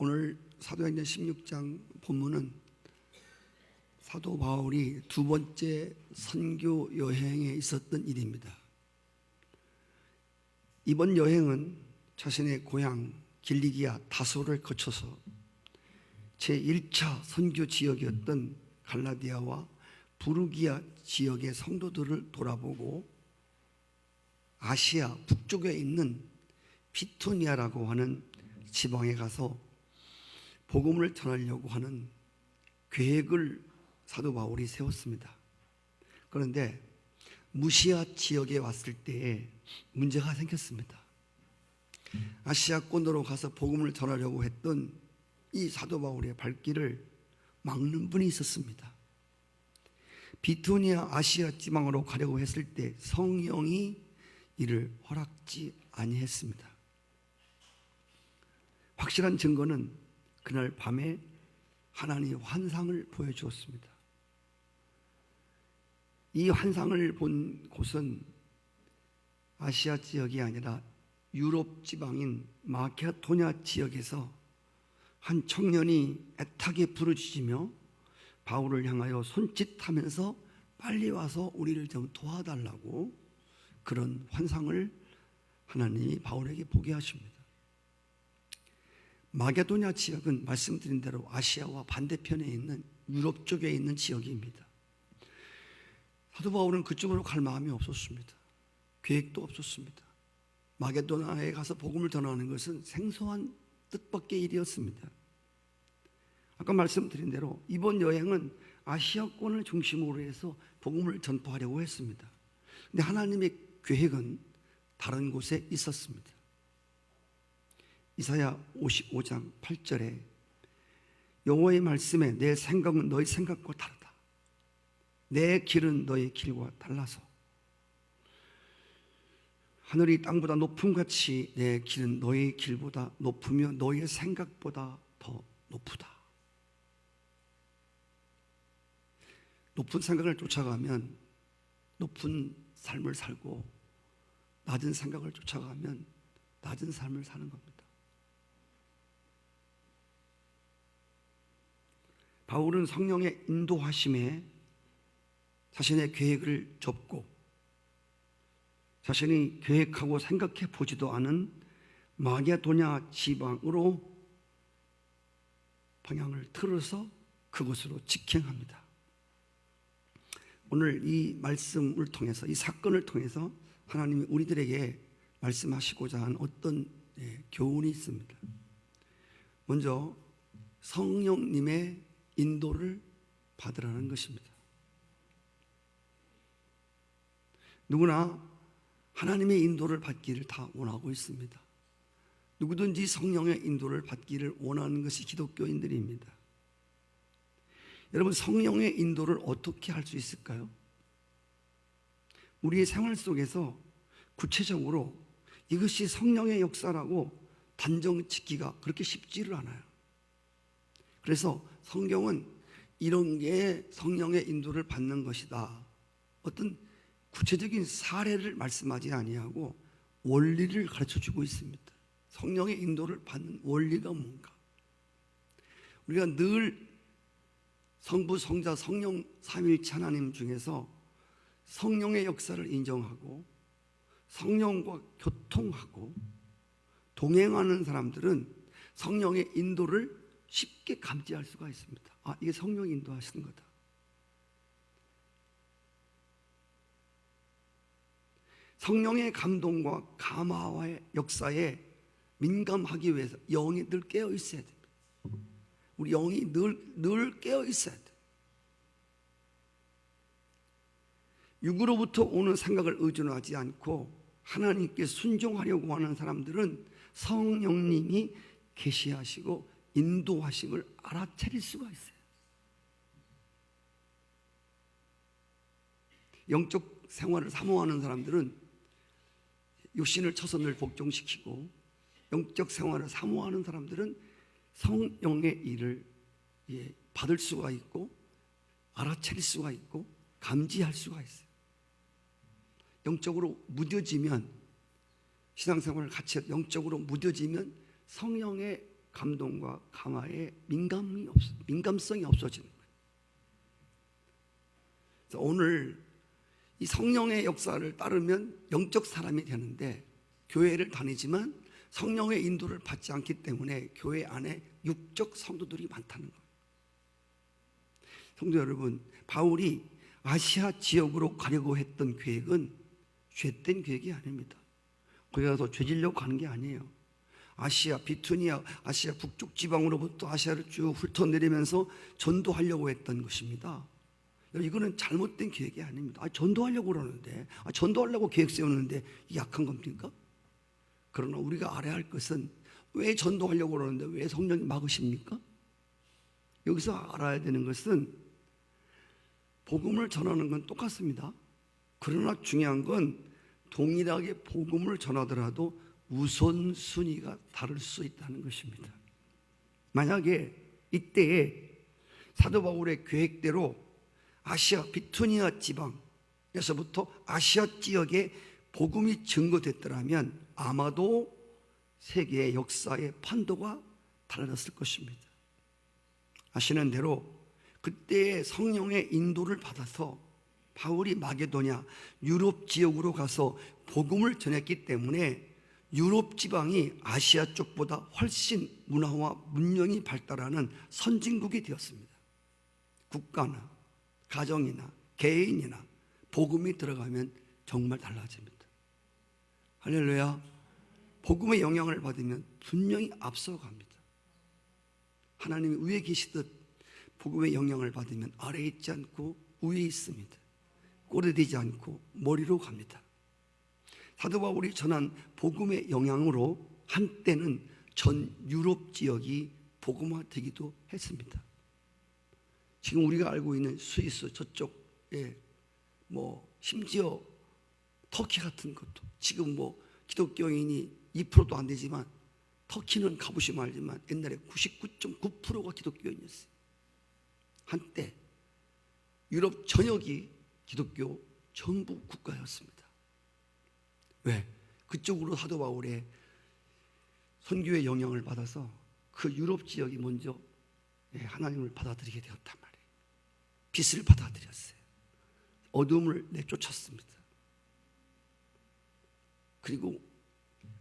오늘 사도행전 16장 본문은 사도 바울이 두 번째 선교 여행에 있었던 일입니다. 이번 여행은 자신의 고향 길리기아 다소를 거쳐서 제1차 선교 지역이었던 갈라디아와 부르기아 지역의 성도들을 돌아보고 아시아 북쪽에 있는 비토니아라고 하는 지방에 가서 복음을 전하려고 하는 계획을 사도 바울이 세웠습니다. 그런데 무시아 지역에 왔을 때에 문제가 생겼습니다. 아시아권으로 가서 복음을 전하려고 했던 이 사도 바울의 발길을 막는 분이 있었습니다. 비토니아 아시아 지방으로 가려고 했을 때 성령이 이를 허락지 아니했습니다. 확실한 증거는 그날 밤에 하나님이 환상을 보여주었습니다. 이 환상을 본 곳은 아시아 지역이 아니라 유럽 지방인 마케도냐 지역에서 한 청년이 애타게 부르짖으며 바울을 향하여 손짓하면서 빨리 와서 우리를 좀 도와달라고 그런 환상을 하나님이 바울에게 보게 하십니다. 마게도냐 지역은 말씀드린 대로 아시아와 반대편에 있는 유럽 쪽에 있는 지역입니다. 사도 바울은 그쪽으로 갈 마음이 없었습니다. 계획도 없었습니다. 마게도냐에 가서 복음을 전하는 것은 생소한 뜻밖의 일이었습니다. 아까 말씀드린 대로 이번 여행은 아시아권을 중심으로 해서 복음을 전파하려고 했습니다. 그런데 하나님의 계획은 다른 곳에 있었습니다. 이사야 55장 8절에 여호와의 말씀에 내 생각은 너희 생각과 다르다. 내 길은 너희 길과 달라서 하늘이 땅보다 높음같이 내 길은 너희 길보다 높으며 너희의 생각보다 더 높으다. 높은 생각을 쫓아가면 높은 삶을 살고 낮은 생각을 쫓아가면 낮은 삶을 사는 겁니다. 바울은 성령의 인도하심에 자신의 계획을 접고 자신이 계획하고 생각해 보지도 않은 마게도냐 지방으로 방향을 틀어서 그곳으로 직행합니다. 오늘 이 말씀을 통해서 이 사건을 통해서 하나님이 우리들에게 말씀하시고자 한 어떤 교훈이 있습니다. 먼저 성령님의 인도를 받으라는 것입니다. 누구나 하나님의 인도를 받기를 다 원하고 있습니다. 누구든지 성령의 인도를 받기를 원하는 것이 기독교인들입니다. 여러분, 성령의 인도를 어떻게 할 수 있을까요? 우리의 생활 속에서 구체적으로 이것이 성령의 역사라고 단정 짓기가 그렇게 쉽지를 않아요. 그래서 성경은 이런 게 성령의 인도를 받는 것이다. 어떤 구체적인 사례를 말씀하지 아니하고 원리를 가르쳐주고 있습니다. 성령의 인도를 받는 원리가 뭔가? 우리가 늘 성부, 성자, 성령 삼위일체 하나님 중에서 성령의 역사를 인정하고 성령과 교통하고 동행하는 사람들은 성령의 인도를 쉽게 감지할 수가 있습니다. 아, 이게 성령이 인도하시는 거다. 성령의 감동과 감화의 역사에 민감하기 위해서 영이 늘 깨어 있어야 됩니다. 우리 영이 늘 깨어 있어야 돼요. 육으로부터 오는 생각을 의존하지 않고 하나님께 순종하려고 하는 사람들은 성령님이 계시하시고 인도하심을 알아차릴 수가 있어요. 영적 생활을 사모하는 사람들은 육신을 쳐서 늘 복종시키고, 영적 생활을 사모하는 사람들은 성령의 일을 받을 수가 있고 알아차릴 수가 있고 감지할 수가 있어요. 영적으로 무뎌지면, 신앙생활을 같이 영적으로 무뎌지면 성령의 감동과 감화에 민감성이 없어지는 거예요. 그래서 오늘 이 성령의 역사를 따르면 영적 사람이 되는데, 교회를 다니지만 성령의 인도를 받지 않기 때문에 교회 안에 육적 성도들이 많다는 거예요. 성도 여러분, 바울이 아시아 지역으로 가려고 했던 계획은 죄된 계획이 아닙니다. 거기 가서 죄지려고 가는 게 아니에요. 아시아, 비투니아, 아시아 북쪽 지방으로부터 아시아를 쭉 훑어내리면서 전도하려고 했던 것입니다. 이거는 잘못된 계획이 아닙니다. 전도하려고 그러는데, 전도하려고 계획 세우는데 이게 약한 겁니까? 그러나 우리가 알아야 할 것은, 왜 전도하려고 그러는데 왜 성령이 막으십니까? 여기서 알아야 되는 것은, 복음을 전하는 건 똑같습니다. 그러나 중요한 건 동일하게 복음을 전하더라도 우선순위가 다를 수 있다는 것입니다. 만약에 이때에 사도 바울의 계획대로 아시아 비투니아 지방에서부터 아시아 지역에 복음이 증거됐더라면 아마도 세계의 역사의 판도가 달라졌을 것입니다. 아시는 대로 그때의 성령의 인도를 받아서 바울이 마게도냐 유럽 지역으로 가서 복음을 전했기 때문에 유럽 지방이 아시아 쪽보다 훨씬 문화와 문명이 발달하는 선진국이 되었습니다. 국가나 가정이나 개인이나 복음이 들어가면 정말 달라집니다. 할렐루야. 복음의 영향을 받으면 분명히 앞서갑니다. 하나님이 위에 계시듯 복음의 영향을 받으면 아래에 있지 않고 위에 있습니다. 꼴에 되지 않고 머리로 갑니다. 사도 바울이 전한 복음의 영향으로 한때는 전 유럽 지역이 복음화되기도 했습니다. 지금 우리가 알고 있는 스위스 저쪽에 심지어 터키 같은 것도 지금 기독교인이 2%도 안 되지만, 터키는 가보시면 알지만 옛날에 99.9%가 기독교인이었어요. 한때 유럽 전역이 기독교 전부 국가였습니다. 왜? 그쪽으로 사도 바울의 선교의 영향을 받아서 그 유럽 지역이 먼저 하나님을 받아들이게 되었단 말이에요. 빛을 받아들였어요. 어둠을 내쫓았습니다. 그리고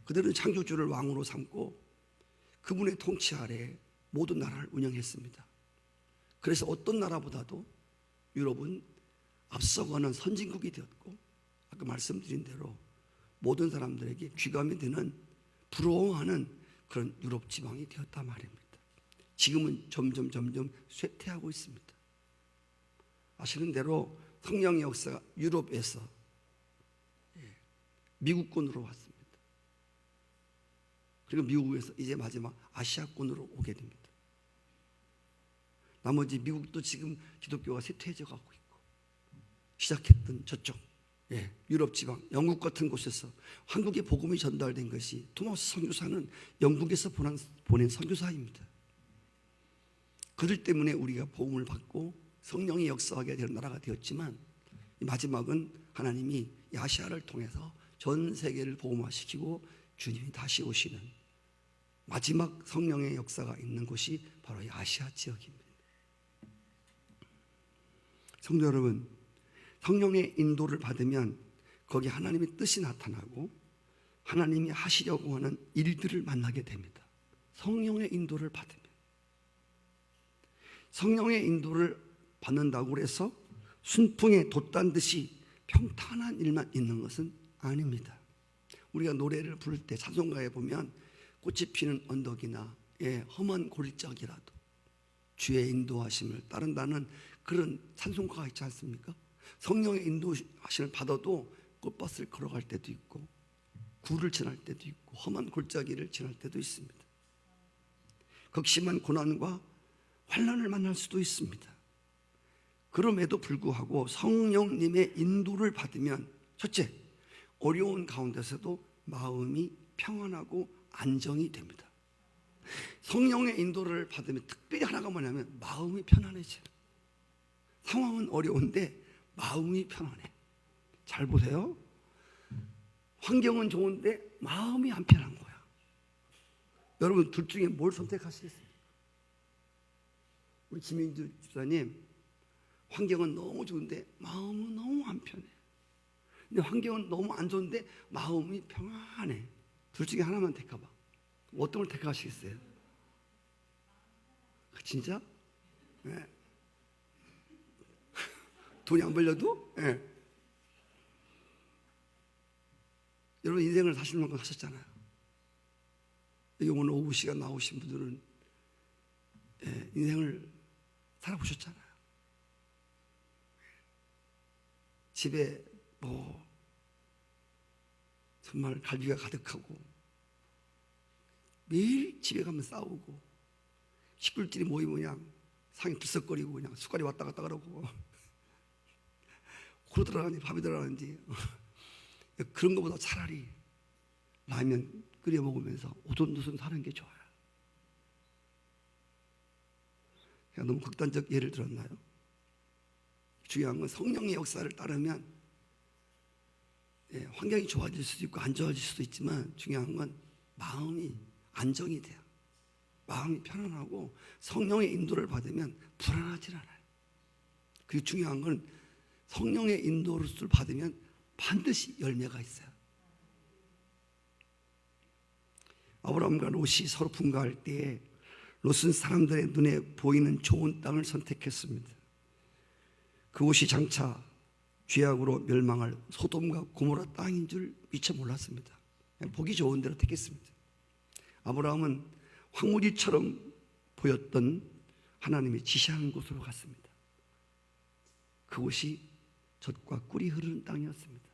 그들은 창조주를 왕으로 삼고 그분의 통치 아래 모든 나라를 운영했습니다. 그래서 어떤 나라보다도 유럽은 앞서가는 선진국이 되었고, 아까 말씀드린 대로 모든 사람들에게 귀감이 되는, 부러워하는 그런 유럽 지방이 되었단 말입니다. 지금은 점점 쇠퇴하고 있습니다. 아시는 대로 성령의 역사가 유럽에서 미국권으로 왔습니다. 그리고 미국에서 이제 마지막 아시아권으로 오게 됩니다. 나머지 미국도 지금 기독교가 쇠퇴해져 가고 있고, 시작했던 저쪽 유럽 지방, 영국 같은 곳에서 한국에 복음이 전달된 것이, 토마스 선교사는 영국에서 보낸 선교사입니다. 그들 때문에 우리가 복음을 받고 성령이 역사하게 되는 나라가 되었지만, 마지막은 하나님이 아시아를 통해서 전 세계를 복음화시키고 주님이 다시 오시는 마지막 성령의 역사가 있는 곳이 바로 이 아시아 지역입니다. 성도 여러분, 성령의 인도를 받으면 거기 하나님의 뜻이 나타나고 하나님이 하시려고 하는 일들을 만나게 됩니다. 성령의 인도를 받으면. 성령의 인도를 받는다고 해서 순풍에 돛단 듯이 평탄한 일만 있는 것은 아닙니다. 우리가 노래를 부를 때 찬송가에 보면 꽃이 피는 언덕이나 험한 골짜기라도 주의 인도하심을 따른다는 그런 찬송가가 있지 않습니까? 성령의 인도하심을 받아도 꽃밭을 걸어갈 때도 있고, 굴을 지날 때도 있고, 험한 골짜기를 지날 때도 있습니다. 극심한 고난과 환난을 만날 수도 있습니다. 그럼에도 불구하고 성령님의 인도를 받으면, 첫째, 어려운 가운데서도 마음이 평안하고 안정이 됩니다. 성령의 인도를 받으면 특별히 하나가 뭐냐면 마음이 편안해져요. 상황은 어려운데 마음이 편안해. 잘 보세요. 환경은 좋은데 마음이 안 편한 거야. 여러분 둘 중에 뭘 선택하시겠습니까? 우리 김민주 집사님, 환경은 너무 좋은데 마음은 너무 안 편해. 근데 환경은 너무 안 좋은데 마음이 평안해. 둘 중에 하나만 택해봐. 어떤 걸 택하시겠어요? 진짜? 네. 돈이 안 벌려도? 네. 여러분 인생을 사실 만큼 하셨잖아요. 여기 오늘 오후 시간 나오신 분들은 인생을 살아보셨잖아요. 집에 뭐 정말 갈비가 가득하고 매일 집에 가면 싸우고 식구들이 모이면 그냥 상이 들썩거리고 그냥 숟갈이 왔다 갔다 그러고 코로 들어가는지 밥이 들어가는지 그런 것보다 차라리 라면 끓여 먹으면서 오손도손 사는 게 좋아요. 제가 너무 극단적 예를 들었나요? 중요한 건 성령의 역사를 따르면 환경이 좋아질 수도 있고 안 좋아질 수도 있지만 중요한 건 마음이 안정이 돼요. 마음이 편안하고 성령의 인도를 받으면 불안하지 않아요. 그리고 중요한 건 성령의 인도를 받으면 반드시 열매가 있어요. 아브라함과 롯이 서로 분가할 때에 롯은 사람들의 눈에 보이는 좋은 땅을 선택했습니다. 그곳이 장차 죄악으로 멸망할 소돔과 고모라 땅인 줄 미처 몰랐습니다. 그냥 보기 좋은 대로 택했습니다. 아브라함은 황무지처럼 보였던 하나님이 지시한 곳으로 갔습니다. 그곳이 젖과 꿀이 흐르는 땅이었습니다.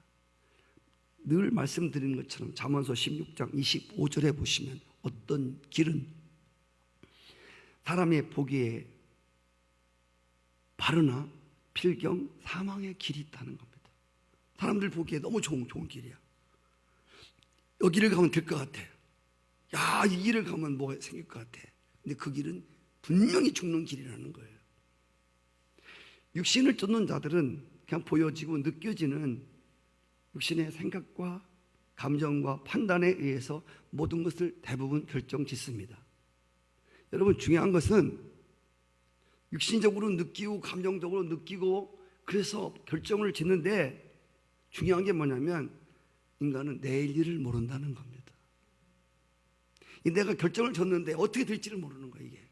늘 말씀드리는 것처럼 잠언서 16장 25절에 보시면 어떤 길은 사람의 보기에 바르나 필경 사망의 길이 있다는 겁니다. 사람들 보기에 너무 좋은 길이야. 여기를 가면 될 것 같아. 야, 이 길을 가면 뭐가 생길 것 같아. 근데 그 길은 분명히 죽는 길이라는 거예요. 육신을 쫓는 자들은 그냥 보여지고 느껴지는 육신의 생각과 감정과 판단에 의해서 모든 것을 대부분 결정짓습니다. 여러분 중요한 것은 육신적으로 느끼고 감정적으로 느끼고 그래서 결정을 짓는데 중요한 게 뭐냐면 인간은 내일 일을 모른다는 겁니다. 내가 결정을 졌는데 어떻게 될지를 모르는 거예요, 이게.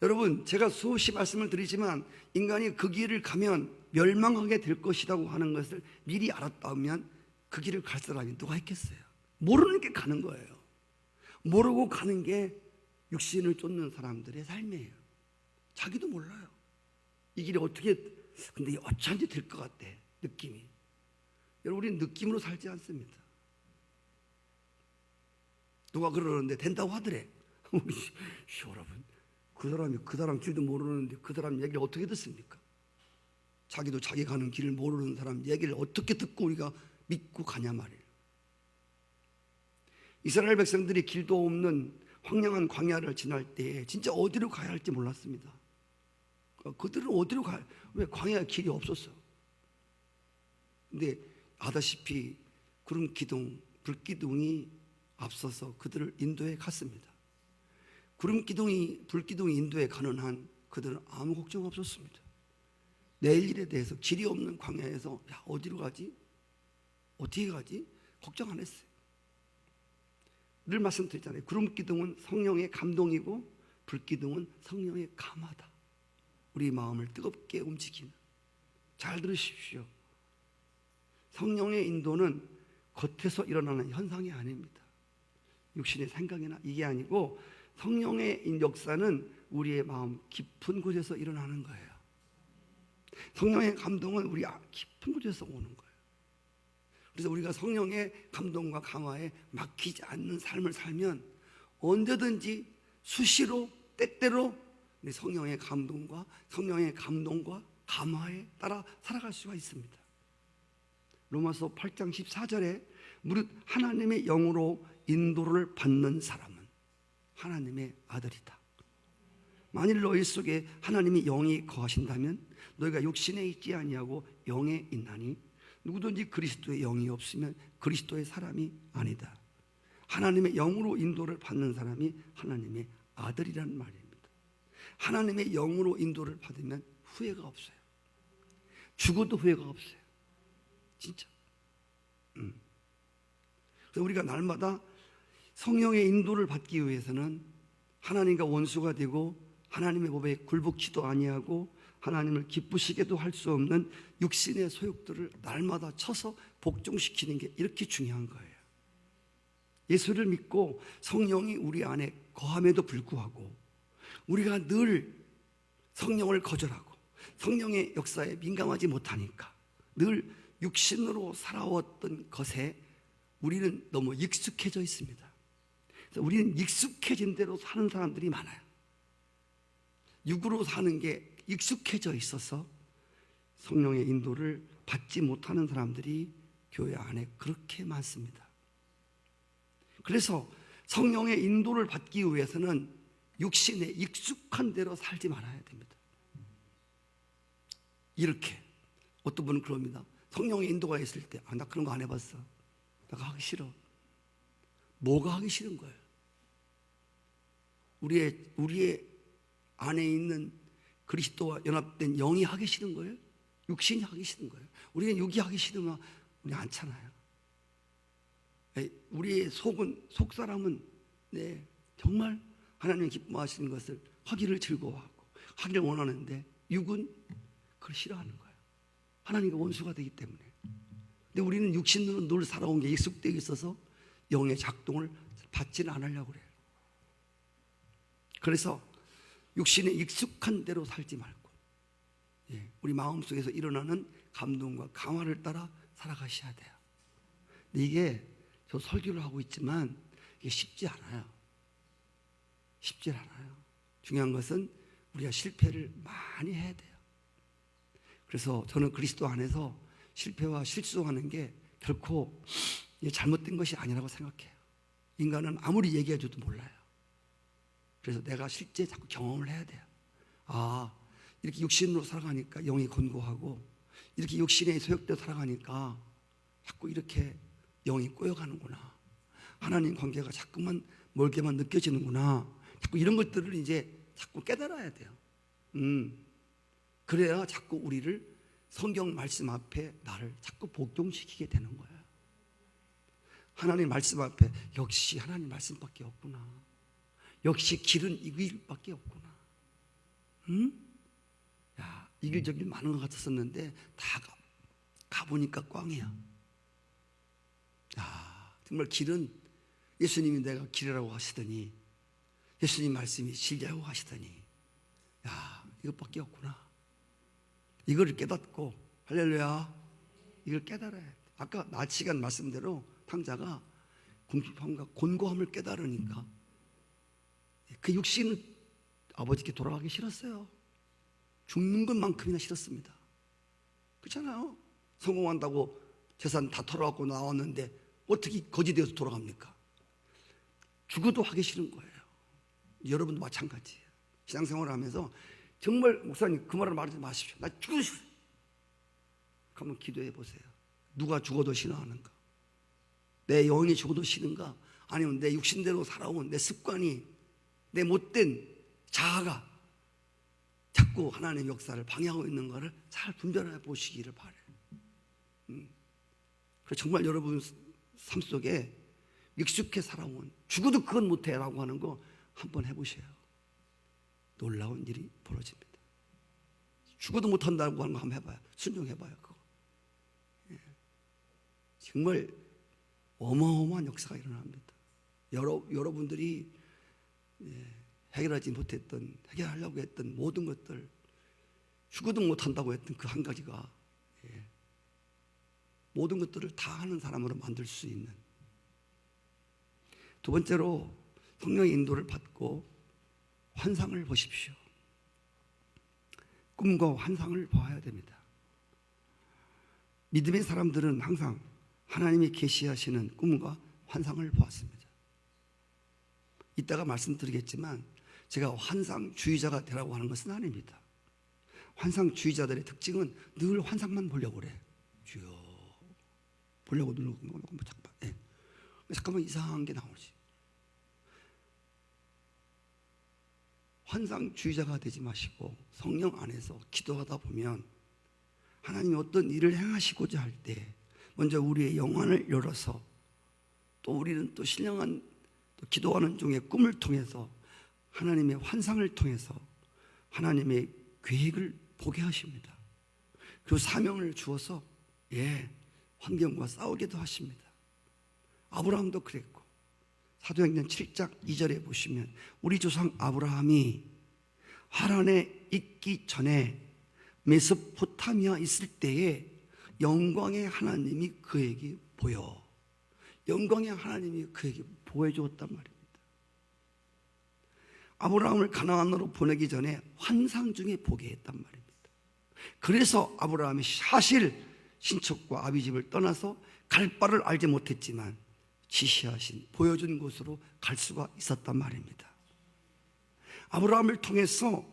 여러분 제가 수없이 말씀을 드리지만 인간이 그 길을 가면 멸망하게 될 것이라고 하는 것을 미리 알았다면 그 길을 갈 사람이 누가 있겠어요? 모르는 게 가는 거예요. 모르고 가는 게 육신을 쫓는 사람들의 삶이에요. 자기도 몰라요. 이 길이 어떻게, 근데 어쩐지 될 것 같아, 느낌이. 여러분 우리는 느낌으로 살지 않습니다. 누가 그러는데 된다고 하더래. 여러분 그 사람이 그 사람 길도 모르는데 그 사람 얘기를 어떻게 듣습니까? 자기도 자기 가는 길을 모르는 사람 얘기를 어떻게 듣고 우리가 믿고 가냐 말이에요. 이스라엘 백성들이 길도 없는 황량한 광야를 지날 때 진짜 어디로 가야 할지 몰랐습니다. 그들은 어디로 가야, 왜 광야에 길이 없었어. 근데 아다시피 구름 기둥, 불기둥이 앞서서 그들을 인도해 갔습니다. 구름 기둥이, 불기둥이 인도해 가는 한 그들은 아무 걱정 없었습니다. 내일 일에 대해서 길이 없는 광야에서 야, 어디로 가지? 어떻게 가지? 걱정 안 했어요. 늘 말씀드렸잖아요. 구름 기둥은 성령의 감동이고 불기둥은 성령의 감화다. 우리 마음을 뜨겁게 움직이는. 잘 들으십시오. 성령의 인도는 겉에서 일어나는 현상이 아닙니다. 육신의 생각이나 이게 아니고 성령의 역사는 우리의 마음 깊은 곳에서 일어나는 거예요. 성령의 감동은 우리 깊은 곳에서 오는 거예요. 그래서 우리가 성령의 감동과 감화에 막히지 않는 삶을 살면 언제든지 수시로 때때로 성령의 감동과 감화에 따라 살아갈 수가 있습니다. 로마서 8장 14절에 무릇 하나님의 영으로 인도를 받는 사람은 하나님의 아들이다. 만일 너희 속에 하나님의 영이 거하신다면 너희가 육신에 있지 아니하고 영에 있나니 누구든지 그리스도의 영이 없으면 그리스도의 사람이 아니다. 하나님의 영으로 인도를 받는 사람이 하나님의 아들이라는 말입니다. 하나님의 영으로 인도를 받으면 후회가 없어요. 죽어도 후회가 없어요. 진짜. 그래서 우리가 날마다 성령의 인도를 받기 위해서는 하나님과 원수가 되고 하나님의 법에 굴복치도 아니하고 하나님을 기쁘시게도 할 수 없는 육신의 소욕들을 날마다 쳐서 복종시키는 게 이렇게 중요한 거예요. 예수를 믿고 성령이 우리 안에 거함에도 불구하고 우리가 늘 성령을 거절하고 성령의 역사에 민감하지 못하니까 늘 육신으로 살아왔던 것에 우리는 너무 익숙해져 있습니다. 그래서 우리는 익숙해진 대로 사는 사람들이 많아요. 육으로 사는 게 익숙해져 있어서 성령의 인도를 받지 못하는 사람들이 교회 안에 그렇게 많습니다. 그래서 성령의 인도를 받기 위해서는 육신에 익숙한 대로 살지 말아야 됩니다. 이렇게 어떤 분은 그럽니다. 성령의 인도가 있을 때 나 그런 거 안 해봤어. 내가 하기 싫어. 뭐가 하기 싫은 거예요? 우리의 안에 있는 그리스도와 연합된 영이 하기 싫은 거예요? 육신이 하기 싫은 거예요? 우리는 육이 하기 싫으면 우리 않잖아요. 우리의 속사람은 정말 하나님 기뻐하시는 것을 하기를 즐거워하고 하기를 원하는데 육은 그걸 싫어하는 거예요. 하나님과 원수가 되기 때문에. 근데 우리는 육신으로 늘 살아온 게 익숙되어 있어서 영의 작동을 받지는 않으려고 그래요. 그래서 육신에 익숙한 대로 살지 말고 우리 마음속에서 일어나는 감동과 강화를 따라 살아가셔야 돼요. 근데 이게 저 설교를 하고 있지만 이게 쉽지 않아요. 쉽지 않아요. 중요한 것은 우리가 실패를 많이 해야 돼요. 그래서 저는 그리스도 안에서 실패와 실수하는 게 결코 잘못된 것이 아니라고 생각해요. 인간은 아무리 얘기해줘도 몰라요. 그래서 내가 실제 자꾸 경험을 해야 돼요. 이렇게 육신으로 살아가니까 영이 곤고하고 이렇게 육신의 소욕대로 살아가니까 자꾸 이렇게 영이 꼬여가는구나. 하나님 관계가 자꾸만 멀게만 느껴지는구나. 자꾸 이런 것들을 이제 자꾸 깨달아야 돼요. 그래야 자꾸 우리를 성경 말씀 앞에 나를 자꾸 복종시키게 되는 거예요. 하나님 말씀 앞에 역시 하나님 말씀밖에 없구나. 역시 길은 이 길밖에 없구나. 이 길 저 길 많은 것 같았었는데 다 가보니까 꽝이야. 정말 길은 예수님이 내가 길이라고 하시더니 예수님 말씀이 진리라고 하시더니 이것밖에 없구나. 이거를 깨닫고 할렐루야 이걸 깨달아야 돼. 아까 낮 시간 말씀대로 탕자가 궁핍함과 곤고함을 깨달으니까 그 육신은 아버지께 돌아가기 싫었어요. 죽는 것만큼이나 싫었습니다. 그렇잖아요. 성공한다고 재산 다 털어갖고 나왔는데 어떻게 거지 되어서 돌아갑니까? 죽어도 하기 싫은 거예요. 여러분도 마찬가지예요. 신앙생활을 하면서 정말 목사님 그 말을 말하지 마십시오. 나 죽고 싶어요. 한번 기도해 보세요. 누가 죽어도 싫어하는가? 내 영이 죽어도 싫은가? 아니면 내 육신대로 살아온 내 습관이 내 못된 자아가 자꾸 하나님의 역사를 방해하고 있는 것을 잘 분별해 보시기를 바라요. 그래서 정말 여러분 삶 속에 익숙해 살아온 죽어도 그건 못해라고 하는 거 한번 해보세요. 놀라운 일이 벌어집니다. 죽어도 못한다고 하는 거 한번 해봐요. 순종해봐요. 그거. 정말 어마어마한 역사가 일어납니다. 여러분들이 해결하려고 했던 모든 것들, 죽어도 못한다고 했던 그 한 가지가 모든 것들을 다 하는 사람으로 만들 수 있는. 두 번째로 성령의 인도를 받고 환상을 보십시오. 꿈과 환상을 봐야 됩니다. 믿음의 사람들은 항상 하나님이 계시하시는 꿈과 환상을 보았습니다. 이따가 말씀드리겠지만 제가 환상주의자가 되라고 하는 것은 아닙니다. 환상주의자들의 특징은 늘 환상만 보려고 그래. 주여 보려고 누르고 잠깐만 이상한 게 나오지. 환상주의자가 되지 마시고 성령 안에서 기도하다 보면 하나님이 어떤 일을 행하시고자 할 때 먼저 우리의 영안을 열어서 또 우리는 또 신령한 또 기도하는 중에 꿈을 통해서 하나님의 환상을 통해서 하나님의 계획을 보게 하십니다. 그리고 사명을 주어서 환경과 싸우기도 하십니다. 아브라함도 그랬고 사도행전 7장 2절에 보시면 우리 조상 아브라함이 하란에 있기 전에 메소포타미아 있을 때에 영광의 하나님이 그에게 보여 영광의 하나님이 그에게 보여주었단 말입니다. 아브라함을 가나안으로 보내기 전에 환상 중에 보게 했단 말입니다. 그래서 아브라함이 사실 친척과 아비집을 떠나서 갈 바를 알지 못했지만 지시하신 보여준 곳으로 갈 수가 있었단 말입니다. 아브라함을 통해서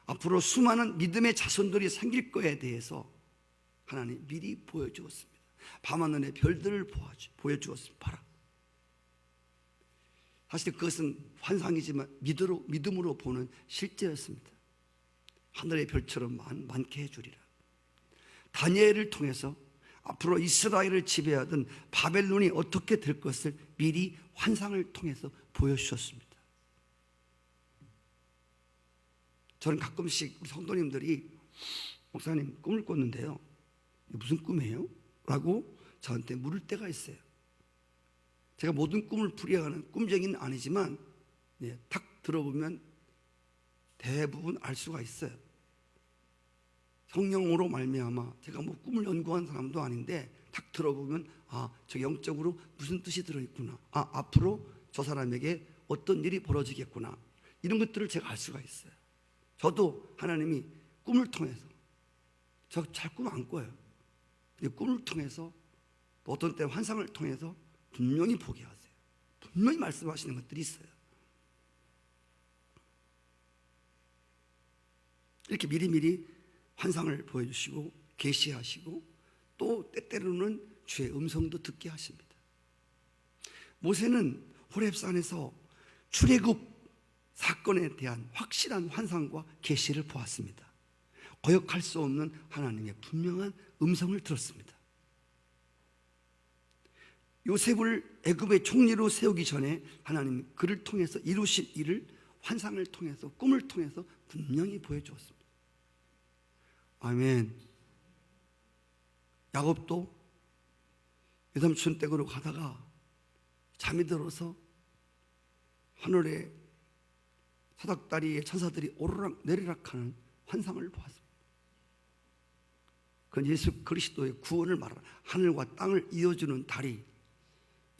앞으로 수많은 믿음의 자손들이 생길 거에 대해서 하나님 미리 보여주었습니다. 밤하늘의 별들을 보여주었습니다. 봐라. 사실 그것은 환상이지만 믿음으로 보는 실제였습니다. 하늘의 별처럼 많게 해주리라. 다니엘을 통해서 앞으로 이스라엘을 지배하던 바벨론이 어떻게 될 것을 미리 환상을 통해서 보여주셨습니다. 저는 가끔씩 우리 성도님들이 목사님 꿈을 꿨는데요, 무슨 꿈이에요? 라고 저한테 물을 때가 있어요. 제가 모든 꿈을 풀이하는 꿈쟁이는 아니지만 탁 들어보면 대부분 알 수가 있어요. 성령으로 말미암아 제가 뭐 꿈을 연구한 사람도 아닌데 탁 들어보면 저 영적으로 무슨 뜻이 들어있구나, 앞으로 저 사람에게 어떤 일이 벌어지겠구나, 이런 것들을 제가 알 수가 있어요. 저도 하나님이 꿈을 통해서, 저 잘 꿈 안 꿔요. 꿈을 통해서 또 어떤 때 환상을 통해서 분명히 보게 하세요. 분명히 말씀하시는 것들이 있어요. 이렇게 미리미리 환상을 보여주시고 계시하시고 또 때때로는 주의 음성도 듣게 하십니다. 모세는 호렙산에서 출애굽 사건에 대한 확실한 환상과 계시를 보았습니다. 거역할 수 없는 하나님의 분명한 음성을 들었습니다. 요셉을 애굽의 총리로 세우기 전에 하나님 그를 통해서 이루신 일을 환상을 통해서, 꿈을 통해서 분명히 보여주었습니다. 아멘. 야곱도 외삼촌 댁으로 가다가 잠이 들어서 하늘에 사닥다리에 천사들이 오르락 내리락 하는 환상을 보았습니다. 그건 예수 그리스도의 구원을 말하는 하늘과 땅을 이어주는 다리,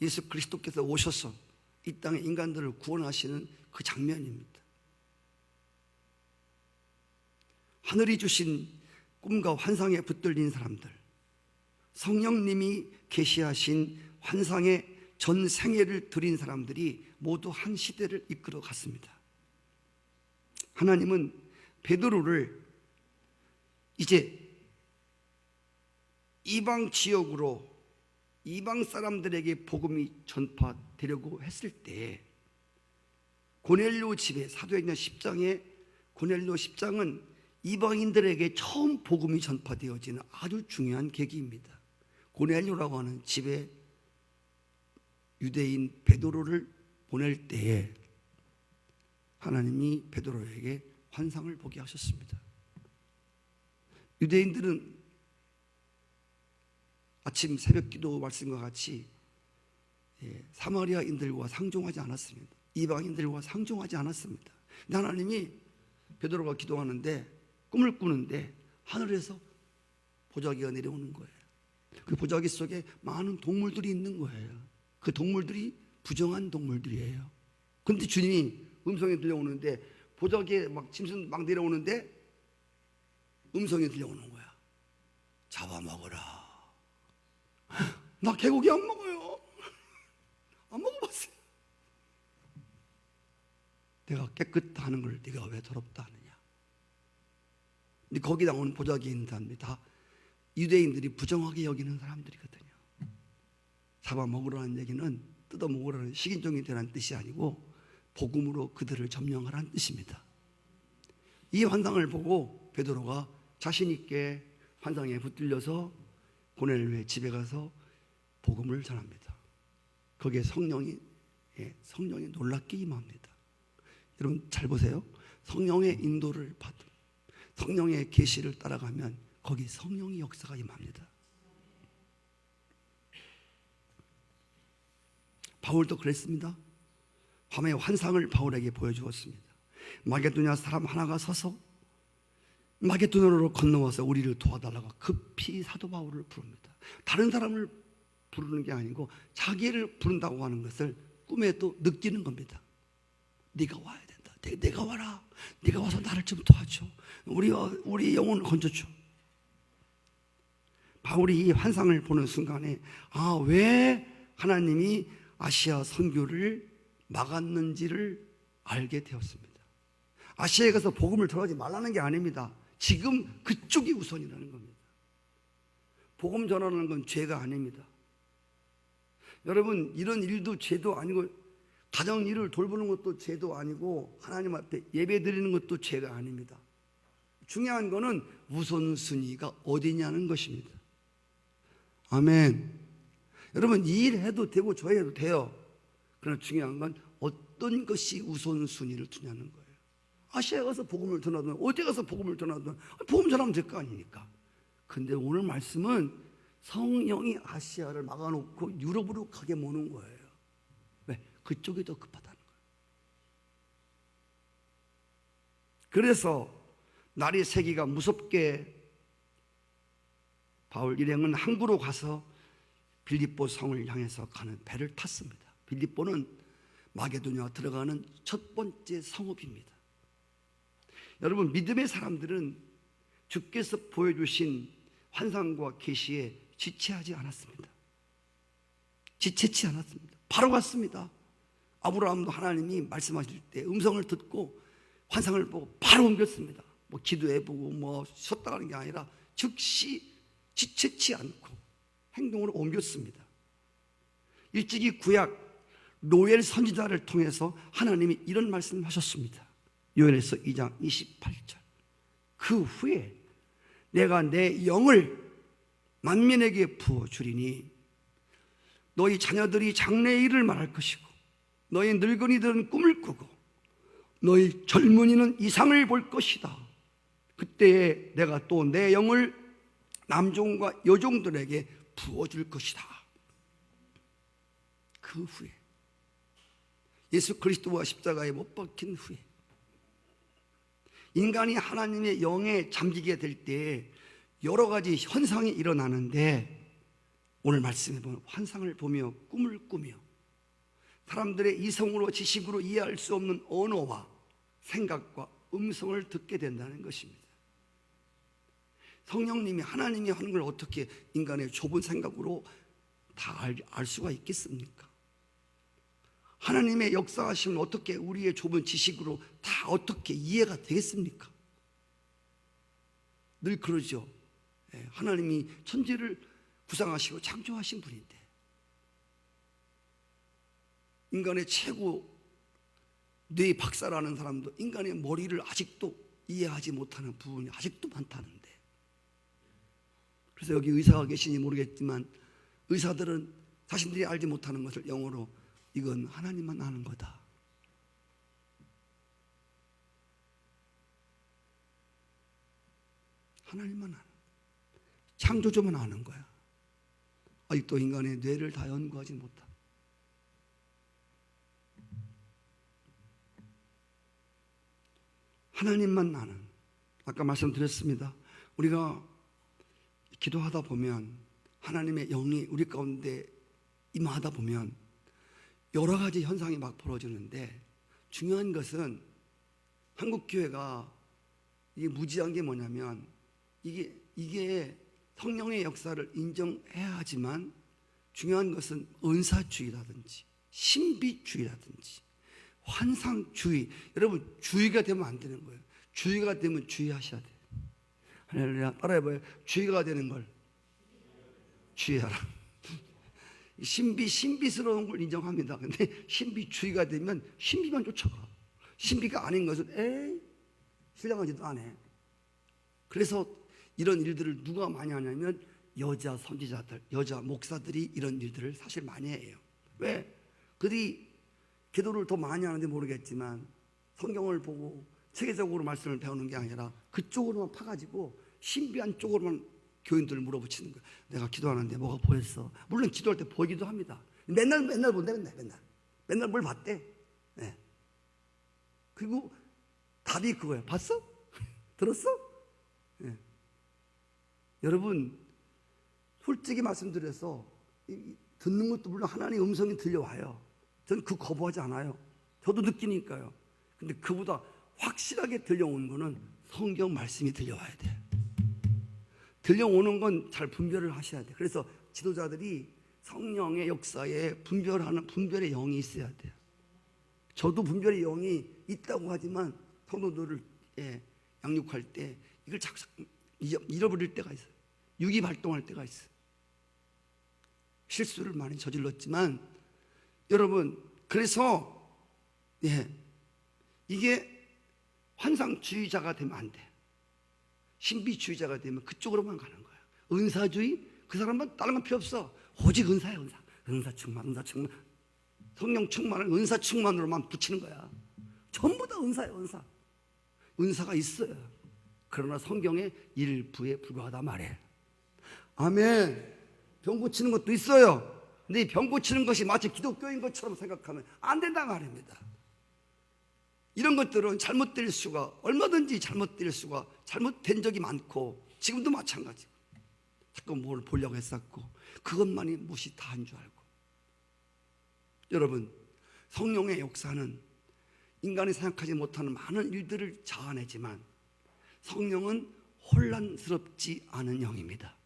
예수 그리스도께서 오셔서 이 땅의 인간들을 구원하시는 그 장면입니다. 하늘이 주신 꿈과 환상에 붙들린 사람들, 성령님이 계시하신 환상의 전 생애를 드린 사람들이 모두 한 시대를 이끌어 갔습니다. 하나님은 베드로를 이제 이방 지역으로 이방 사람들에게 복음이 전파되려고 했을 때 고넬료 집에, 사도행전 10장에 고넬료 10장은 이방인들에게 처음 복음이 전파되어지는 아주 중요한 계기입니다. 고넬료라고 하는 집에 유대인 베드로를 보낼 때에 하나님이 베드로에게 환상을 보게 하셨습니다. 유대인들은 아침 새벽 기도 말씀과 같이 사마리아인들과 상종하지 않았습니다. 이방인들과 상종하지 않았습니다. 근데 하나님이 베드로가 기도하는데, 꿈을 꾸는데 하늘에서 보자기가 내려오는 거예요. 그 보자기 속에 많은 동물들이 있는 거예요. 그 동물들이 부정한 동물들이에요. 그런데 주님이 음성이 들려오는데, 보자기에 막 짐승 막 내려오는데 음성이 들려오는 거야. 잡아먹어라. 나 개고기 안 먹어요. 안 먹어봤어요. 내가 깨끗다 하는 걸 네가 왜 더럽다 하느냐. 근데 거기 나오는 보자기에 있는 사람들이 다 유대인들이 부정하게 여기는 사람들이거든요. 잡아먹으라는 얘기는 뜯어먹으라는 식인종이 되라는 뜻이 아니고 복음으로 그들을 점령하라는 뜻입니다. 이 환상을 보고 베드로가 자신 있게 환상에 붙들려서 고넬료의 집에 가서 복음을 전합니다. 거기에 성령이 놀랍게 임합니다. 여러분 잘 보세요. 성령의 인도를 받은, 성령의 계시를 따라가면 거기 성령의 역사가 임합니다. 바울도 그랬습니다. 밤에 환상을 바울에게 보여주었습니다. 마게도냐 사람 하나가 서서 마게도냐로 건너와서 우리를 도와달라고 급히 사도 바울을 부릅니다. 다른 사람을 부르는 게 아니고 자기를 부른다고 하는 것을 꿈에도 느끼는 겁니다. 네가 와야 된다. 내가 와라. 네가 와서 나를 좀 도와줘. 우리 영혼을 건져줘. 바울이 이 환상을 보는 순간에 왜 하나님이 아시아 선교를 막았는지를 알게 되었습니다. 아시아에 가서 복음을 전하지 말라는 게 아닙니다. 지금 그쪽이 우선이라는 겁니다. 복음 전하는 건 죄가 아닙니다. 여러분, 이런 일도 죄도 아니고, 가정 일을 돌보는 것도 죄도 아니고, 하나님 앞에 예배 드리는 것도 죄가 아닙니다. 중요한 거는 우선순위가 어디냐는 것입니다. 아멘. 여러분, 이 일 해도 되고 저 일 해도 돼요. 그러나 중요한 건 어떤 것이 우선순위를 두냐는 거예요. 아시아에 가서 복음을 전하든 어디 가서 복음을 전하든 복음 전하면 될 거 아닙니까? 근데 오늘 말씀은 성령이 아시아를 막아놓고 유럽으로 가게 모는 거예요. 왜? 그쪽이 더 급하다는 거예요. 그래서 날이 새기가 무섭게 바울 일행은 항구로 가서 빌립보 성을 향해서 가는 배를 탔습니다. 빌립보는 마게도냐 들어가는 첫 번째 성읍입니다. 여러분, 믿음의 사람들은 주께서 보여주신 환상과 계시에 지체하지 않았습니다. 지체치 않았습니다. 바로 갔습니다. 아브라함도 하나님이 말씀하실 때 음성을 듣고 환상을 보고 바로 옮겼습니다. 기도해보고 쉬었다 가는 게 아니라 즉시 지체치 않고 행동으로 옮겼습니다. 일찍이 구약 요엘 선지자를 통해서 하나님이 이런 말씀을 하셨습니다. 요엘에서 2장 28절. 그 후에 내가 내 영을 만민에게 부어주리니 너희 자녀들이 장래의 일을 말할 것이고 너희 늙은이들은 꿈을 꾸고 너희 젊은이는 이상을 볼 것이다. 그때에 내가 또 내 영을 남종과 여종들에게 부어줄 것이다. 그 후에 예수 그리스도와 십자가에 못 박힌 후에 인간이 하나님의 영에 잠기게 될 때 여러 가지 현상이 일어나는데, 오늘 말씀에 보면 환상을 보며 꿈을 꾸며 사람들의 이성으로 지식으로 이해할 수 없는 언어와 생각과 음성을 듣게 된다는 것입니다. 성령님이, 하나님이 하는 걸 어떻게 인간의 좁은 생각으로 다 알 수가 있겠습니까? 하나님의 역사하심을 어떻게 우리의 좁은 지식으로 다 어떻게 이해가 되겠습니까? 늘 그러죠. 하나님이 천지를 구상하시고 창조하신 분인데 인간의 최고 뇌 박사라는 사람도 인간의 머리를 아직도 이해하지 못하는 부분이 아직도 많다는데, 그래서 여기 의사가 계시니 모르겠지만 의사들은 자신들이 알지 못하는 것을 영어로 이건 하나님만 아는 거다. 하나님만 아는, 창조주만 아는 거야. 아직도 인간의 뇌를 다 연구하지 못한. 하나님만 아는. 아까 말씀드렸습니다. 우리가 기도하다 보면 하나님의 영이 우리 가운데 임하다 보면 여러 가지 현상이 막 벌어지는데, 중요한 것은 한국교회가 이게 무지한 게 뭐냐면 이게 성령의 역사를 인정해야 하지만 중요한 것은 은사주의라든지 신비주의라든지 환상주의, 여러분 주의가 되면 안 되는 거예요. 주의가 되면 주의하셔야 돼요. 할렐루야. 따라해봐요. 주의가 되는 걸 주의하라. 신비스러운 걸 인정합니다. 근데 신비주의가 되면 신비만 쫓아가. 신비가 아닌 것은 에이 신령하지도 않아. 그래서 이런 일들을 누가 많이 하냐면 여자 선지자들, 여자 목사들이 이런 일들을 사실 많이 해요. 왜? 그들이 기도를 더 많이 하는지 모르겠지만 성경을 보고 체계적으로 말씀을 배우는 게 아니라 그쪽으로만 파가지고 신비한 쪽으로만 교인들을 물어붙이는 거예요. 내가 기도하는데 뭐가 보였어? 물론 기도할 때 보이기도 합니다. 맨날 본대, 맨날 뭘 봤대. 네. 그리고 답이 그거예요. 봤어? 들었어? 네. 여러분 솔직히 말씀드려서 듣는 것도 물론 하나님의 음성이 들려와요. 저는 그 거부하지 않아요. 저도 느끼니까요. 근데 그보다 확실하게 들려오는 거는 성경 말씀이 들려와야 돼. 들려오는 건 잘 분별을 하셔야 돼. 그래서 지도자들이 성령의 역사에 분별의 영이 있어야 돼요. 저도 분별의 영이 있다고 하지만 성도들을 양육할 때 이걸 자꾸 잃어버릴 때가 있어요. 육이 발동할 때가 있어요. 실수를 많이 저질렀지만 여러분 그래서 이게 환상주의자가 되면 안 돼. 신비주의자가 되면 그쪽으로만 가는 거야. 은사주의? 그 사람은 다른 건 필요 없어. 오직 은사야. 은사 충만. 성령 충만을 은사 충만으로만 붙이는 거야. 전부 다 은사야. 은사가 있어요. 그러나 성경의 일부에 불과하다 말해. 아멘. 병 고치는 것도 있어요. 근데 이 병 고치는 것이 마치 기독교인 것처럼 생각하면 안 된다 말입니다. 이런 것들은 얼마든지 잘못된 적이 많고 지금도 마찬가지고 자꾸 뭘 보려고 했었고 그것만이 무엇이 다인 줄 알고. 여러분 성령의 역사는 인간이 생각하지 못하는 많은 일들을 자아내지만 성령은 혼란스럽지 않은 영입니다.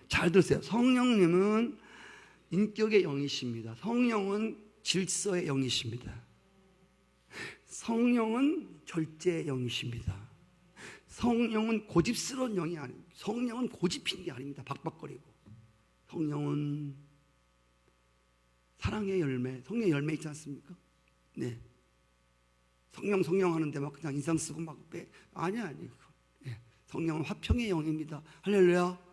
잘 들으세요. 성령님은 인격의 영이십니다. 성령은 질서의 영이십니다. 성령은 절제의 영이십니다. 성령은 고집스러운 영이 아닙니다. 성령은 고집인 게 아닙니다. 박박거리고. 성령은 사랑의 열매, 성령의 열매 있지 않습니까? 네. 성령 하는데 막 그냥 인상 쓰고 막 아니야. 네. 성령은 화평의 영입니다. 할렐루야.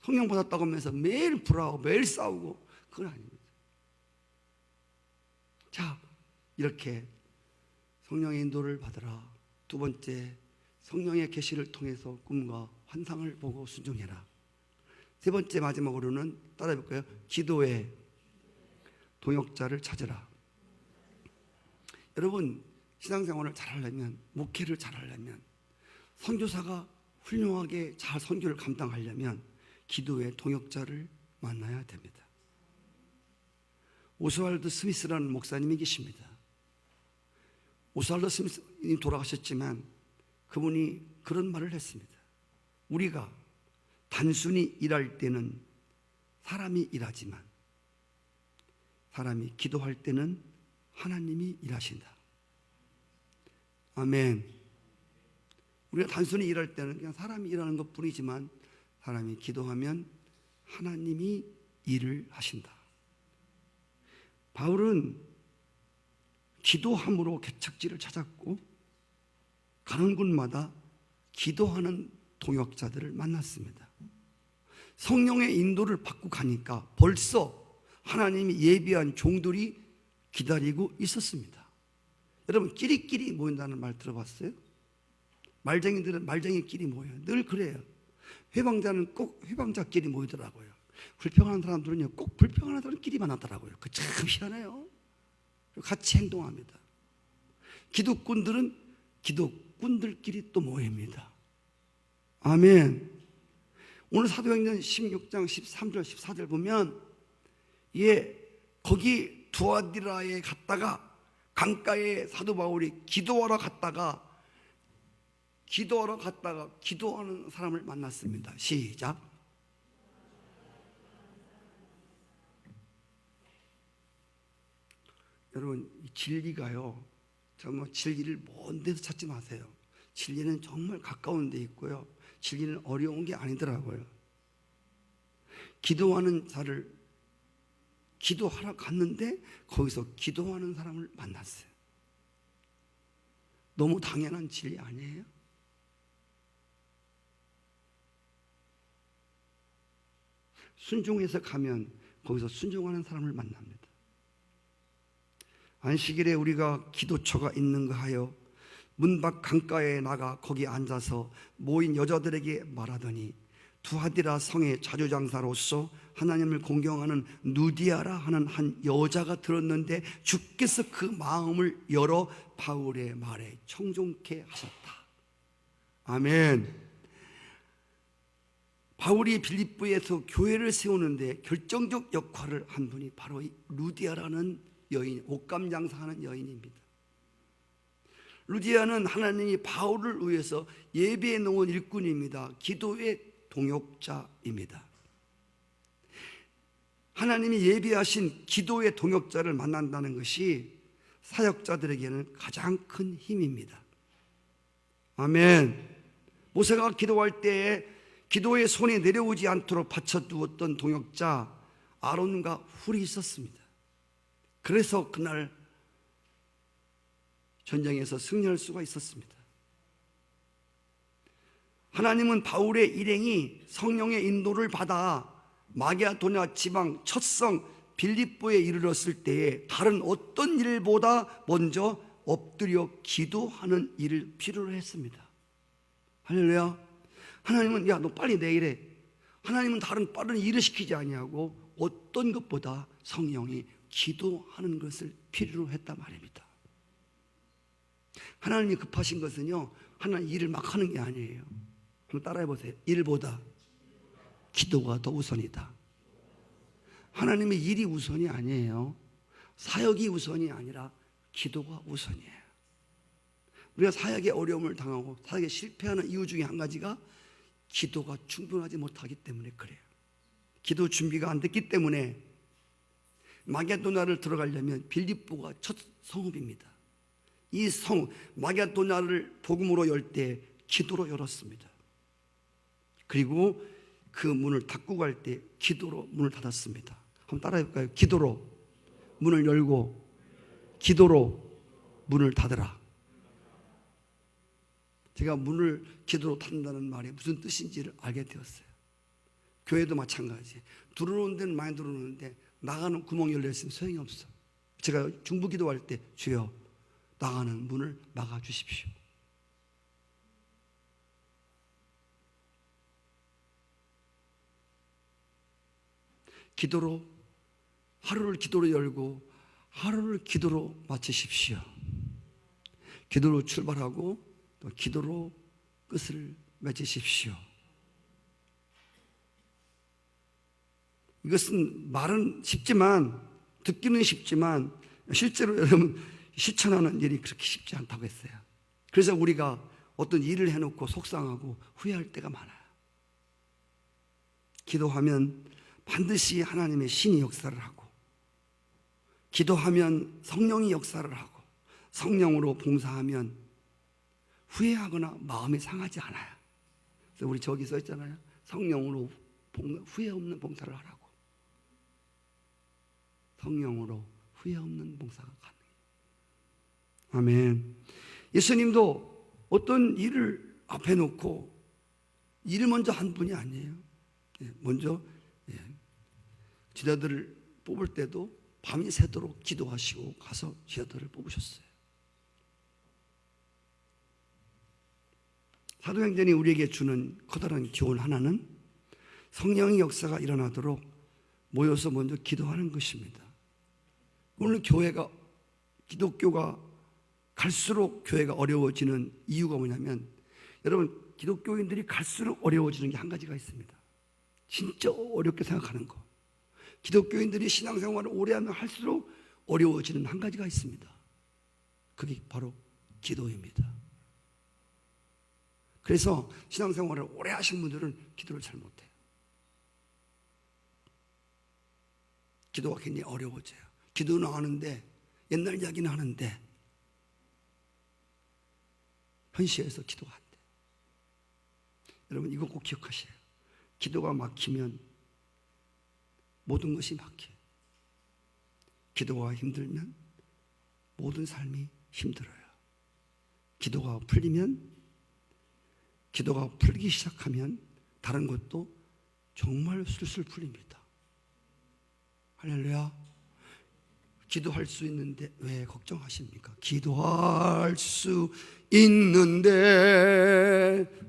성령 받았다고 하면서 매일 불화하고 매일 싸우고 그건 아닙니다. 자, 이렇게 성령의 인도를 받으라. 두 번째, 성령의 계시를 통해서 꿈과 환상을 보고 순종해라. 세 번째 마지막으로는 따라해 볼까요? 기도의 동역자를 찾으라. 여러분 신앙생활을 잘하려면, 목회를 잘하려면, 선교사가 훌륭하게 잘 선교를 감당하려면 기도의 동역자를 만나야 됩니다. 오스왈드 스미스라는 목사님이 계십니다. 오스왈드 스미스님 돌아가셨지만 그분이 그런 말을 했습니다. 우리가 단순히 일할 때는 사람이 일하지만 사람이 기도할 때는 하나님이 일하신다. 아멘. 우리가 단순히 일할 때는 그냥 사람이 일하는 것 뿐이지만 사람이 기도하면 하나님이 일을 하신다. 바울은 기도함으로 개척지를 찾았고 가는 곳마다 기도하는 동역자들을 만났습니다. 성령의 인도를 받고 가니까 벌써 하나님이 예비한 종들이 기다리고 있었습니다. 여러분 끼리끼리 모인다는 말 들어봤어요? 말쟁이들은 말쟁이끼리 모여요. 늘 그래요. 회방자는 꼭 회방자끼리 모이더라고요. 불평하는 사람들은요 꼭 불평하는 사람끼리 만나더라고요. 그 참 희한해요. 같이 행동합니다. 기독군들은 기독군들끼리 또 모입니다. 아멘. 오늘 사도행전 16장 13절 14절 보면 거기 두아디라에 갔다가 강가에 사도 바울이 기도하러 갔다가 기도하는 사람을 만났습니다. 시작. 여러분 이 진리가요 정말 진리를 먼 데서 찾지 마세요. 진리는 정말 가까운 데 있고요, 진리는 어려운 게 아니더라고요. 기도하는 자를 기도하러 갔는데 거기서 기도하는 사람을 만났어요. 너무 당연한 진리 아니에요? 순종해서 가면 거기서 순종하는 사람을 만납니다. 안식일에 우리가 기도처가 있는가 하여 문 밖 강가에 나가 거기 앉아서 모인 여자들에게 말하더니 두하디라 성의 자주장사로서 하나님을 공경하는 누디아라 하는 한 여자가 들었는데 주께서 그 마음을 열어 바울의 말에 청종케 하셨다. 아멘. 바울이 빌립보에서 교회를 세우는데 결정적 역할을 한 분이 바로 이 루디아라는 여인, 옷감 장사하는 여인입니다. 루디아는 하나님이 바울을 위해서 예비해 놓은 일꾼입니다. 기도의 동역자입니다. 하나님이 예비하신 기도의 동역자를 만난다는 것이 사역자들에게는 가장 큰 힘입니다. 아멘. 모세가 기도할 때에 기도의 손이 내려오지 않도록 받쳐두었던 동역자 아론과 훌이 있었습니다. 그래서 그날 전쟁에서 승리할 수가 있었습니다. 하나님은 바울의 일행이 성령의 인도를 받아 마게도냐 지방 첫 성 빌립보에 이르렀을 때에 다른 어떤 일보다 먼저 엎드려 기도하는 일을 필요로 했습니다. 할렐루야. 하나님은 야, 너 빨리 내일해. 하나님은 다른 빠른 일을 시키지 아니하고 어떤 것보다 성령이 기도하는 것을 필요로 했단 말입니다. 하나님이 급하신 것은요, 하나님 일을 막 하는 게 아니에요. 한번 따라해 보세요. 일보다 기도가 더 우선이다. 하나님의 일이 우선이 아니에요. 사역이 우선이 아니라 기도가 우선이에요. 우리가 사역에 어려움을 당하고 사역에 실패하는 이유 중에 한 가지가 기도가 충분하지 못하기 때문에 그래요. 기도 준비가 안 됐기 때문에 마게도냐를 들어가려면 빌립보가 첫 성읍입니다. 이 성 마게도냐를 복음으로 열 때 기도로 열었습니다. 그리고 그 문을 닫고 갈 때 기도로 문을 닫았습니다. 한번 따라해 볼까요? 기도로 문을 열고 기도로 문을 닫으라. 제가 문을 기도로 닫는다는 말이 무슨 뜻인지를 알게 되었어요. 교회도 마찬가지. 들어오는 데는 많이 들어오는데 나가는 구멍 열려있으면 소용이 없어. 제가 중부 기도할 때 주여 나가는 문을 막아주십시오. 기도로 하루를 기도로 열고 하루를 기도로 마치십시오. 기도로 출발하고 또 기도로 끝을 맺으십시오. 이것은 말은 쉽지만 듣기는 쉽지만 실제로 여러분 실천하는 일이 그렇게 쉽지 않다고 했어요. 그래서 우리가 어떤 일을 해놓고 속상하고 후회할 때가 많아요. 기도하면 반드시 하나님의 신이 역사를 하고 기도하면 성령이 역사를 하고 성령으로 봉사하면 후회하거나 마음이 상하지 않아요. 그래서 우리 저기 써 있잖아요. 성령으로 후회 없는 봉사를 하라고. 성령으로 후회 없는 봉사가 가능해요. 아멘. 예수님도 어떤 일을 앞에 놓고 일을 먼저 한 분이 아니에요. 먼저 제자들을 뽑을 때도 밤이 새도록 기도하시고 가서 제자들을 뽑으셨어요. 사도행전이 우리에게 주는 커다란 교훈 하나는 성령의 역사가 일어나도록 모여서 먼저 기도하는 것입니다. 오늘 교회가 기독교가 갈수록 교회가 어려워지는 이유가 뭐냐면 여러분 기독교인들이 갈수록 어려워지는 게 한 가지가 있습니다. 진짜 어렵게 생각하는 거. 기독교인들이 신앙생활을 오래 하면 할수록 어려워지는 한 가지가 있습니다. 그게 바로 기도입니다. 그래서 신앙생활을 오래 하신 분들은 기도를 잘 못해요. 기도가 굉장히 어려워져요. 기도는 하는데 옛날 이야기는 하는데 현실에서 기도가 안 돼요. 여러분 이거 꼭 기억하세요. 기도가 막히면 모든 것이 막혀요. 기도가 힘들면 모든 삶이 힘들어요. 기도가 풀리면, 기도가 풀리기 시작하면 다른 것도 정말 술술 풀립니다. 할렐루야. 기도할 수 있는데 왜 걱정하십니까? 기도할 수 있는데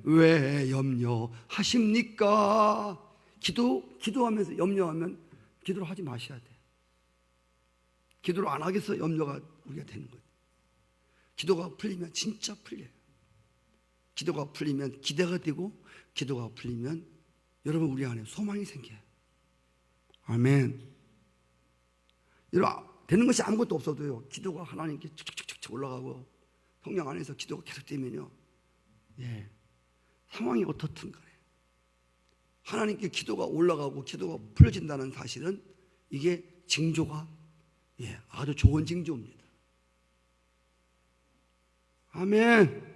왜 염려하십니까? 기도하면서 염려하면 기도를 하지 마셔야 돼요. 기도를 안 하겠어 염려가 우리가 되는 거예요. 기도가 풀리면 진짜 풀려요. 기도가 풀리면 기대가 되고, 기도가 풀리면 여러분 우리 안에 소망이 생겨요. 아멘. 여러분 되는 것이 아무것도 없어도요, 기도가 하나님께 툭툭툭툭 올라가고 성령 안에서 기도가 계속되면요, 상황이 어떻든 간에 하나님께 기도가 올라가고 기도가 풀어진다는 사실은 이게 징조가 아주 좋은 징조입니다. 아멘.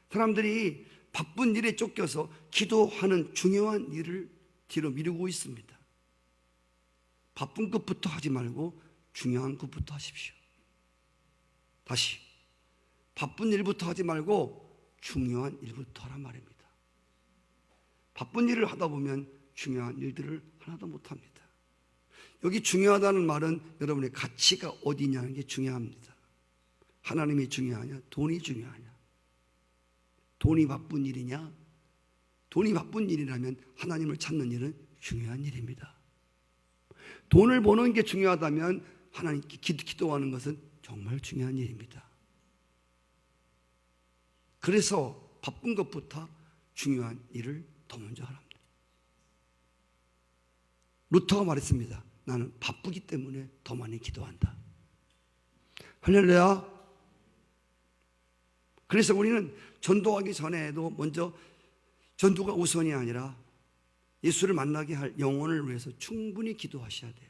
사람들이 바쁜 일에 쫓겨서 기도하는 중요한 일을 뒤로 미루고 있습니다. 바쁜 것부터 하지 말고 중요한 것부터 하십시오. 다시, 바쁜 일부터 하지 말고 중요한 일부터 하란 말입니다. 바쁜 일을 하다 보면 중요한 일들을 하나도 못합니다. 여기 중요하다는 말은 여러분의 가치가 어디냐는 게 중요합니다. 하나님이 중요하냐, 돈이 중요하냐. 돈이 바쁜 일이냐? 돈이 바쁜 일이라면 하나님을 찾는 일은 중요한 일입니다. 돈을 버는 게 중요하다면 하나님께 기도하는 것은 정말 중요한 일입니다. 그래서 바쁜 것부터 중요한 일을 더 먼저 하랍니다. 루터가 말했습니다. 나는 바쁘기 때문에 더 많이 기도한다. 할렐루야. 그래서 우리는 전도하기 전에도 먼저 전도가 우선이 아니라 예수를 만나게 할 영혼을 위해서 충분히 기도하셔야 돼요.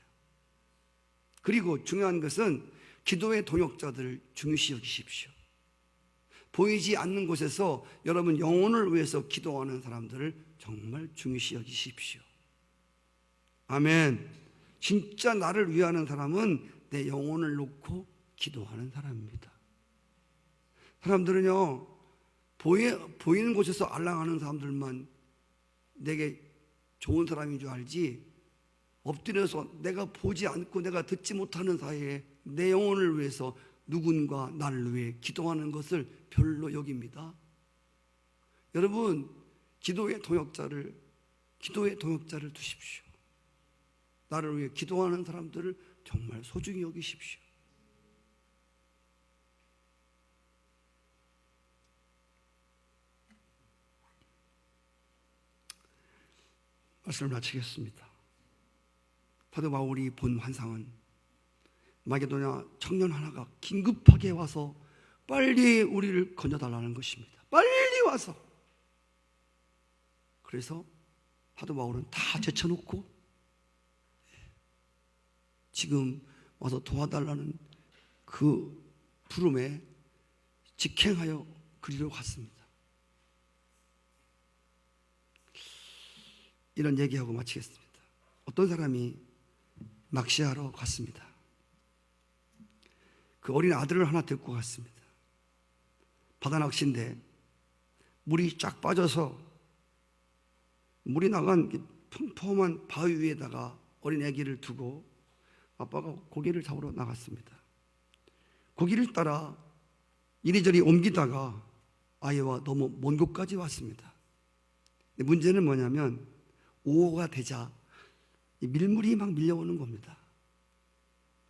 그리고 중요한 것은 기도의 동역자들을 중요시 여기십시오. 보이지 않는 곳에서 여러분 영혼을 위해서 기도하는 사람들을 정말 중요시 여기십시오. 아멘. 진짜 나를 위하는 사람은 내 영혼을 놓고 기도하는 사람입니다. 사람들은요, 보이는 곳에서 알랑하는 사람들만 내게 좋은 사람인 줄 알지, 엎드려서 내가 보지 않고 내가 듣지 못하는 사이에 내 영혼을 위해서 누군가 나를 위해 기도하는 것을 별로 여깁니다. 여러분, 기도의 동역자를 두십시오. 나를 위해 기도하는 사람들을 정말 소중히 여기십시오. 말씀을 마치겠습니다. 사도 바울이 본 환상은 마게도냐 청년 하나가 긴급하게 와서 빨리 우리를 건져달라는 것입니다. 빨리 와서. 그래서 사도 바울은 다 제쳐놓고 지금 와서 도와달라는 그 부름에 직행하여 그리로 갔습니다. 이런 얘기하고 마치겠습니다. 어떤 사람이 낚시하러 갔습니다. 그 어린 아들을 하나 데리고 갔습니다. 바다 낚시인데 물이 쫙 빠져서 물이 나간 평범한 바위 위에다가 어린 아기를 두고 아빠가 고기를 잡으러 나갔습니다. 고기를 따라 이리저리 옮기다가 아이와 너무 먼 곳까지 왔습니다. 문제는 뭐냐면 오후가 되자 밀물이 막 밀려오는 겁니다.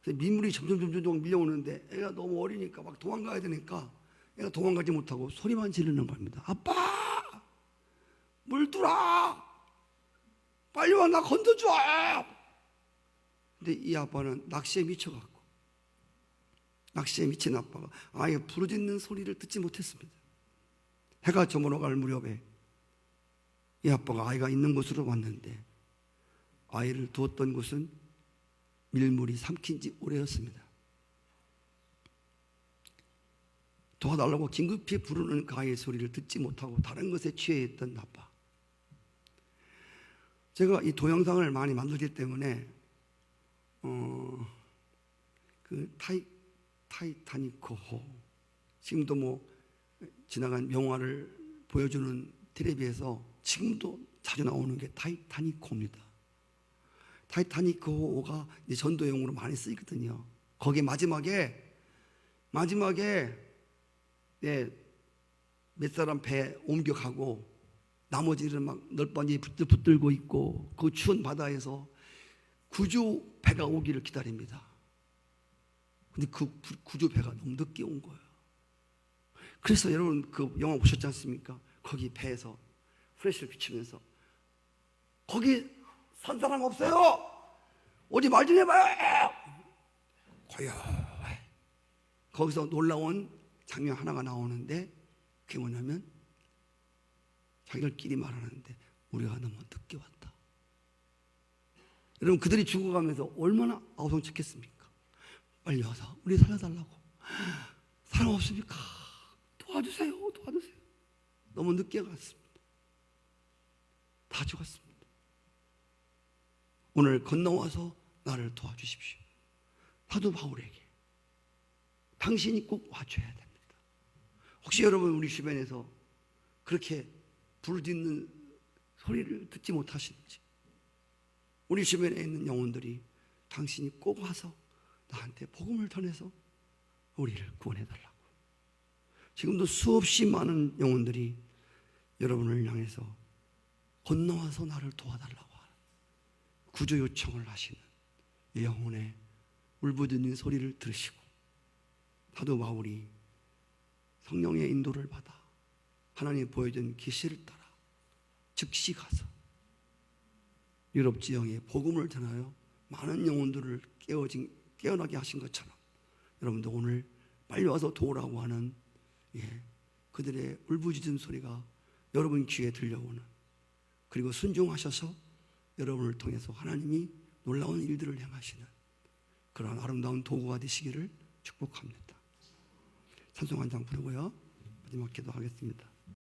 그래서 밀물이 점점 밀려오는데 애가 너무 어리니까 막 도망가야 되니까 애가 도망가지 못하고 소리만 지르는 겁니다. 아빠! 물 들어! 빨리 와, 나 건져줘! 근데 이 아빠는 낚시에 미쳐갖고, 낚시에 미친 아빠가 아이가 부르짖는 소리를 듣지 못했습니다. 해가 저물어갈 무렵에 이 아빠가 아이가 있는 곳으로 왔는데 아이를 두었던 곳은 밀물이 삼킨 지 오래였습니다. 도와달라고 긴급히 부르는 그 아이의 소리를 듣지 못하고 다른 것에 취해 있던 아빠. 제가 이 동영상을 많이 만들기 때문에 그 타이타니크호, 지금도 뭐 지나간 명화를 보여주는 텔레비에서 지금도 자주 나오는 게 타이타니크호입니다. 타이타니크호가 이제 전도용으로 많이 쓰이거든요. 거기 마지막에 몇 사람 배 옮겨가고 나머지는 막 널빤히 붙들고 있고 그 추운 바다에서 구조 배가 오기를 기다립니다. 근데 그 구조 배가 너무 늦게 온 거예요. 그래서 여러분 그 영화 보셨지 않습니까? 거기 배에서 플래시를 비추면서 거기 산 사람 없어요? 어디 말 좀 해봐요. 고요해. 거기서 놀라운 장면 하나가 나오는데 그게 뭐냐면 자기들끼리 말하는데 우리가 너무 늦게 왔다. 여러분 그들이 죽어가면서 얼마나 아우성쳤겠습니까? 빨리 와서 우리 살려달라고. 사람 없습니까? 도와주세요. 너무 늦게 갔습니다. 다 죽었습니다. 오늘 건너와서 나를 도와주십시오. 사도 바울에게 당신이 꼭 와줘야 됩니다. 혹시 여러분 우리 주변에서 그렇게 부르짖는 소리를 듣지 못하시는지, 우리 주변에 있는 영혼들이 당신이 꼭 와서 나한테 복음을 전해서 우리를 구원해달라고. 지금도 수없이 많은 영혼들이 여러분을 향해서 건너와서 나를 도와달라고 하는 구조 요청을 하시는 이 영혼의 울부짖는 소리를 들으시고 사도 바울이 성령의 인도를 받아 하나님이 보여준 계시를 따라 즉시 가서 유럽 지형에 복음을 전하여 많은 영혼들을 깨어나게 하신 것처럼 여러분도 오늘 빨리 와서 도우라고 하는 그들의 울부짖은 소리가 여러분 귀에 들려오는, 그리고 순종하셔서 여러분을 통해서 하나님이 놀라운 일들을 행하시는 그러한 아름다운 도구가 되시기를 축복합니다. 찬송 한 장 부르고요 마지막 기도하겠습니다.